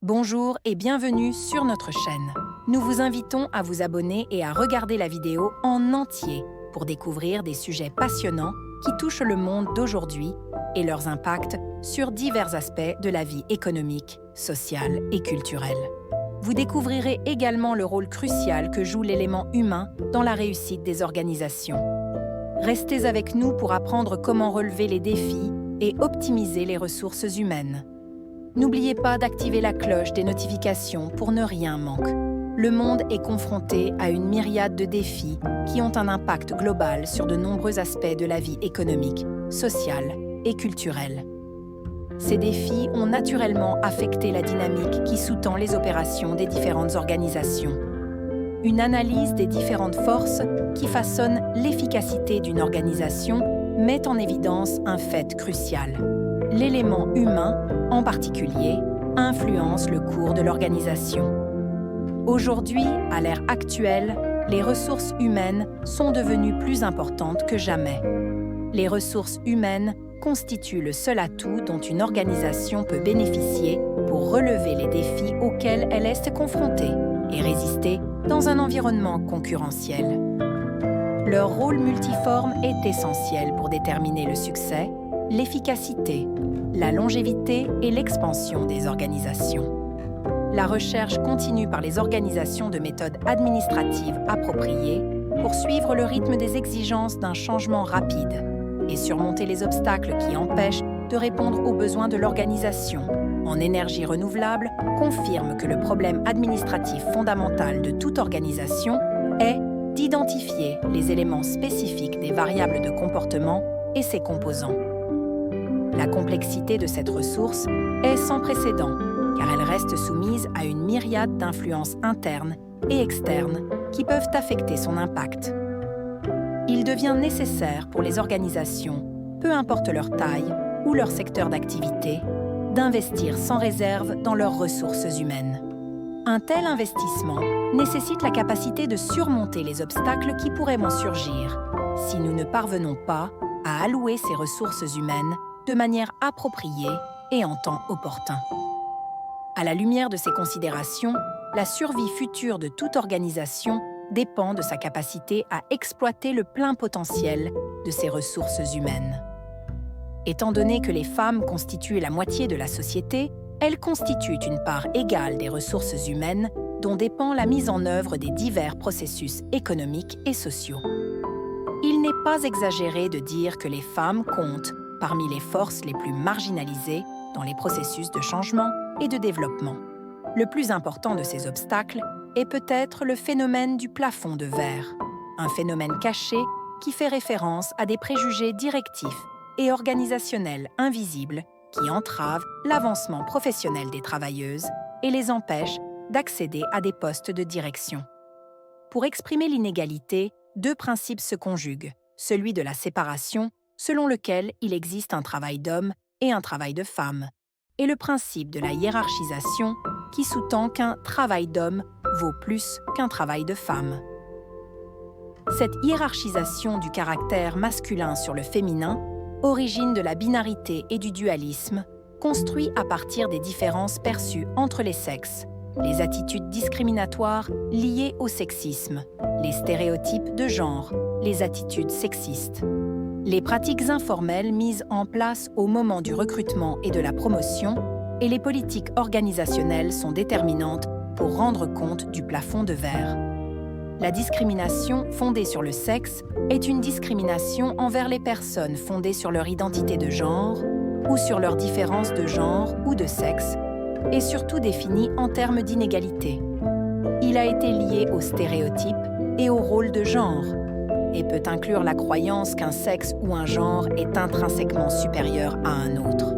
Bonjour et bienvenue sur notre chaîne. Nous vous invitons à vous abonner et à regarder la vidéo en entier pour découvrir des sujets passionnants qui touchent le monde d'aujourd'hui et leurs impacts sur divers aspects de la vie économique, sociale et culturelle. Vous découvrirez également le rôle crucial que joue l'élément humain dans la réussite des organisations. Restez avec nous pour apprendre comment relever les défis et optimiser les ressources humaines. N'oubliez pas d'activer la cloche des notifications pour ne rien manquer. Le monde est confronté à une myriade de défis qui ont un impact global sur de nombreux aspects de la vie économique, sociale et culturelle. Ces défis ont naturellement affecté la dynamique qui sous-tend les opérations des différentes organisations. Une analyse des différentes forces qui façonnent l'efficacité d'une organisation met en évidence un fait crucial. L'élément humain, en particulier, influence le cours de l'organisation. Aujourd'hui, à l'ère actuelle, les ressources humaines sont devenues plus importantes que jamais. Les ressources humaines constituent le seul atout dont une organisation peut bénéficier pour relever les défis auxquels elle est confrontée et résister dans un environnement concurrentiel. Leur rôle multiforme est essentiel pour déterminer le succès, l'efficacité, la longévité et l'expansion des organisations. La recherche continue par les organisations de méthodes administratives appropriées pour suivre le rythme des exigences d'un changement rapide et surmonter les obstacles qui empêchent de répondre aux besoins de l'organisation. En énergie renouvelable, confirme que le problème administratif fondamental de toute organisation est d'identifier les éléments spécifiques des variables de comportement et ses composants. La complexité de cette ressource est sans précédent, car elle reste soumise à une myriade d'influences internes et externes qui peuvent affecter son impact. Il devient nécessaire pour les organisations, peu importe leur taille ou leur secteur d'activité, d'investir sans réserve dans leurs ressources humaines. Un tel investissement nécessite la capacité de surmonter les obstacles qui pourraient en surgir si nous ne parvenons pas à allouer ces ressources humaines de manière appropriée et en temps opportun. À la lumière de ces considérations, la survie future de toute organisation dépend de sa capacité à exploiter le plein potentiel de ses ressources humaines. Étant donné que les femmes constituent la moitié de la société, elles constituent une part égale des ressources humaines dont dépend la mise en œuvre des divers processus économiques et sociaux. Il n'est pas exagéré de dire que les femmes comptent parmi les forces les plus marginalisées dans les processus de changement et de développement. Le plus important de ces obstacles est peut-être le phénomène du plafond de verre, un phénomène caché qui fait référence à des préjugés directifs et organisationnels invisibles qui entravent l'avancement professionnel des travailleuses et les empêchent d'accéder à des postes de direction. Pour exprimer l'inégalité, deux principes se conjuguent, celui de la séparation, selon lequel il existe un travail d'homme et un travail de femme, et le principe de la hiérarchisation qui sous-tend qu'un travail d'homme vaut plus qu'un travail de femme. Cette hiérarchisation du caractère masculin sur le féminin, origine de la binarité et du dualisme, construit à partir des différences perçues entre les sexes, les attitudes discriminatoires liées au sexisme, les stéréotypes de genre, les attitudes sexistes. Les pratiques informelles mises en place au moment du recrutement et de la promotion et les politiques organisationnelles sont déterminantes pour rendre compte du plafond de verre. La discrimination fondée sur le sexe est une discrimination envers les personnes fondées sur leur identité de genre ou sur leur différence de genre ou de sexe et surtout définie en termes d'inégalité. Il a été lié aux stéréotypes et au rôle de genre et peut inclure la croyance qu'un sexe ou un genre est intrinsèquement supérieur à un autre.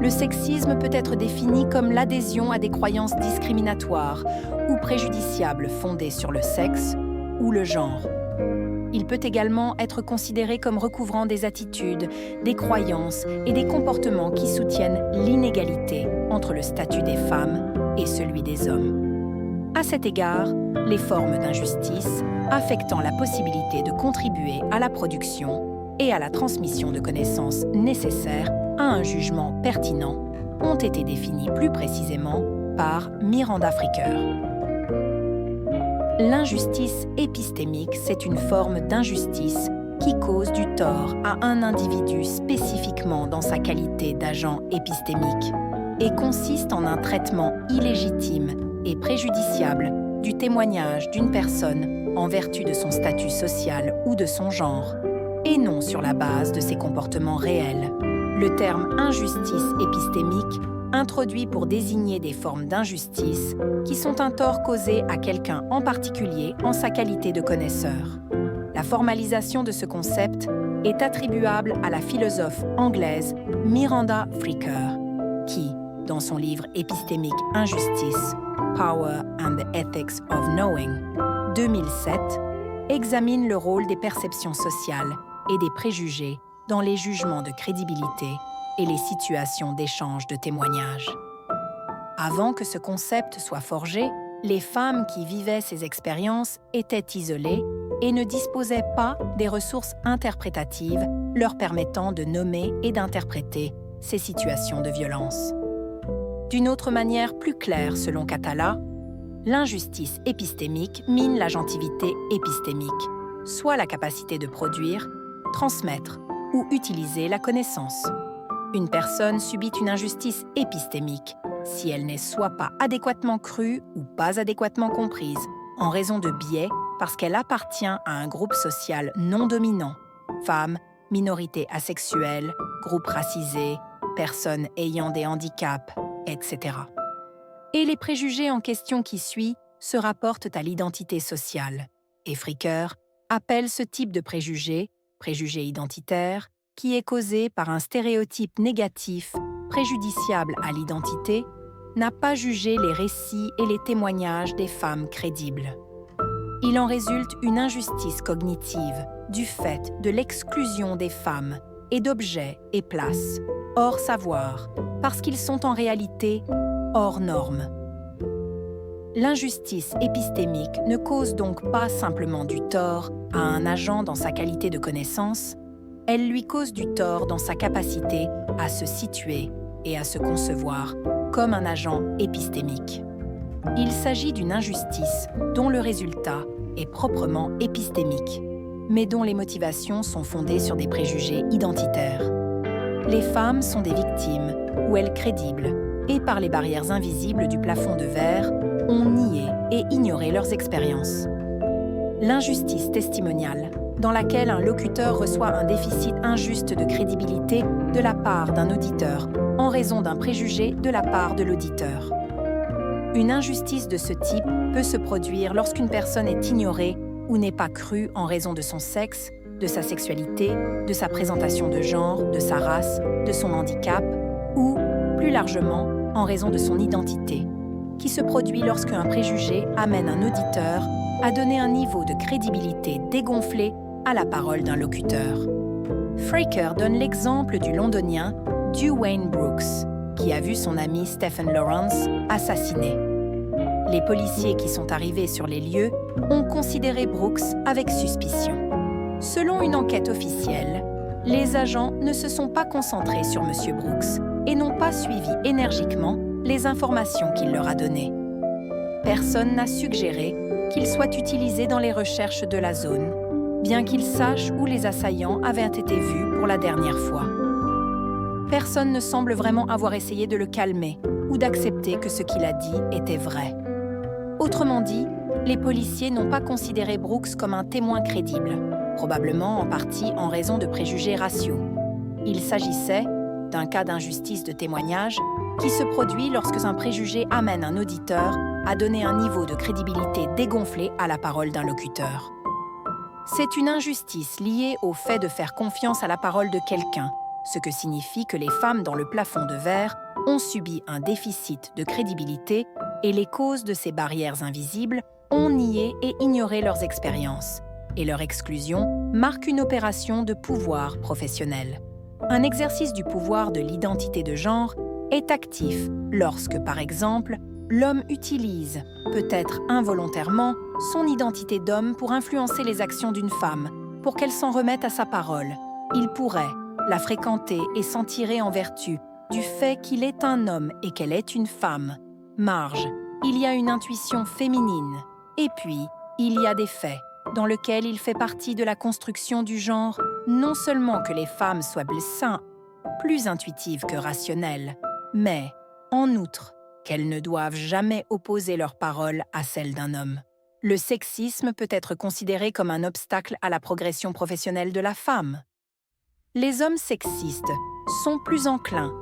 Le sexisme peut être défini comme l'adhésion à des croyances discriminatoires ou préjudiciables fondées sur le sexe ou le genre. Il peut également être considéré comme recouvrant des attitudes, des croyances et des comportements qui soutiennent l'inégalité entre le statut des femmes et celui des hommes. À cet égard, les formes d'injustice affectant la possibilité de contribuer à la production et à la transmission de connaissances nécessaires à un jugement pertinent ont été définies plus précisément par Miranda Fricker. L'injustice épistémique, c'est une forme d'injustice qui cause du tort à un individu spécifiquement dans sa qualité d'agent épistémique et consiste en un traitement illégitime et préjudiciable du témoignage d'une personne en vertu de son statut social ou de son genre, et non sur la base de ses comportements réels. Le terme injustice épistémique introduit pour désigner des formes d'injustice qui sont un tort causé à quelqu'un en particulier en sa qualité de connaisseur. La formalisation de ce concept est attribuable à la philosophe anglaise Miranda Fricker, qui, dans son livre épistémique Injustice, Power and the Ethics of Knowing, 2007, examine le rôle des perceptions sociales et des préjugés dans les jugements de crédibilité et les situations d'échange de témoignages. Avant que ce concept soit forgé, les femmes qui vivaient ces expériences étaient isolées et ne disposaient pas des ressources interprétatives leur permettant de nommer et d'interpréter ces situations de violence. D'une autre manière plus claire selon Catala, l'injustice épistémique mine l'agentivité épistémique, soit la capacité de produire, transmettre ou utiliser la connaissance. Une personne subit une injustice épistémique si elle n'est soit pas adéquatement crue ou pas adéquatement comprise, en raison de biais parce qu'elle appartient à un groupe social non dominant, femmes, minorités asexuelles, groupes racisés, personnes ayant des handicaps, etc. Et les préjugés en question qui suit se rapportent à l'identité sociale, et Fricker appelle ce type de préjugé identitaire, qui est causé par un stéréotype négatif, préjudiciable à l'identité, n'a pas jugé les récits et les témoignages des femmes crédibles. Il en résulte une injustice cognitive du fait de l'exclusion des femmes et d'objets et places, hors savoir, parce qu'ils sont en réalité hors normes. L'injustice épistémique ne cause donc pas simplement du tort à un agent dans sa qualité de connaissance, elle lui cause du tort dans sa capacité à se situer et à se concevoir comme un agent épistémique. Il s'agit d'une injustice dont le résultat est proprement épistémique, mais dont les motivations sont fondées sur des préjugés identitaires. Les femmes sont des victimes, ou elles crédibles, et par les barrières invisibles du plafond de verre, ont nié et ignoré leurs expériences. L'injustice testimoniale, dans laquelle un locuteur reçoit un déficit injuste de crédibilité de la part d'un auditeur en raison d'un préjugé de la part de l'auditeur. Une injustice de ce type peut se produire lorsqu'une personne est ignorée ou n'est pas crue en raison de son sexe, de sa sexualité, de sa présentation de genre, de sa race, de son handicap ou, plus largement, en raison de son identité, qui se produit lorsque un préjugé amène un auditeur à donner un niveau de crédibilité dégonflé à la parole d'un locuteur. Fricker donne l'exemple du londonien Dwayne Brooks, qui a vu son ami Stephen Lawrence assassiné. Les policiers qui sont arrivés sur les lieux ont considéré Brooks avec suspicion. Selon une enquête officielle, les agents ne se sont pas concentrés sur M. Brooks et n'ont pas suivi énergiquement les informations qu'il leur a données. Personne n'a suggéré qu'il soit utilisé dans les recherches de la zone, bien qu'il sache où les assaillants avaient été vus pour la dernière fois. Personne ne semble vraiment avoir essayé de le calmer ou d'accepter que ce qu'il a dit était vrai. Autrement dit, les policiers n'ont pas considéré Brooks comme un témoin crédible, probablement en partie en raison de préjugés raciaux. Il s'agissait d'un cas d'injustice de témoignage qui se produit lorsque un préjugé amène un auditeur à donner un niveau de crédibilité dégonflé à la parole d'un locuteur. C'est une injustice liée au fait de faire confiance à la parole de quelqu'un, ce que signifie que les femmes dans le plafond de verre ont subi un déficit de crédibilité et les causes de ces barrières invisibles ont nié et ignoré leurs expériences, et leur exclusion marque une opération de pouvoir professionnel. Un exercice du pouvoir de l'identité de genre est actif lorsque, par exemple, l'homme utilise, peut-être involontairement, son identité d'homme pour influencer les actions d'une femme, pour qu'elle s'en remette à sa parole. Il pourrait la fréquenter et s'en tirer en vertu du fait qu'il est un homme et qu'elle est une femme, Marge, il y a une intuition féminine. Et puis, il y a des faits, dans lesquels il fait partie de la construction du genre, non seulement que les femmes soient plus intuitives que rationnelles, mais, en outre, qu'elles ne doivent jamais opposer leurs paroles à celles d'un homme. Le sexisme peut être considéré comme un obstacle à la progression professionnelle de la femme. Les hommes sexistes sont plus enclins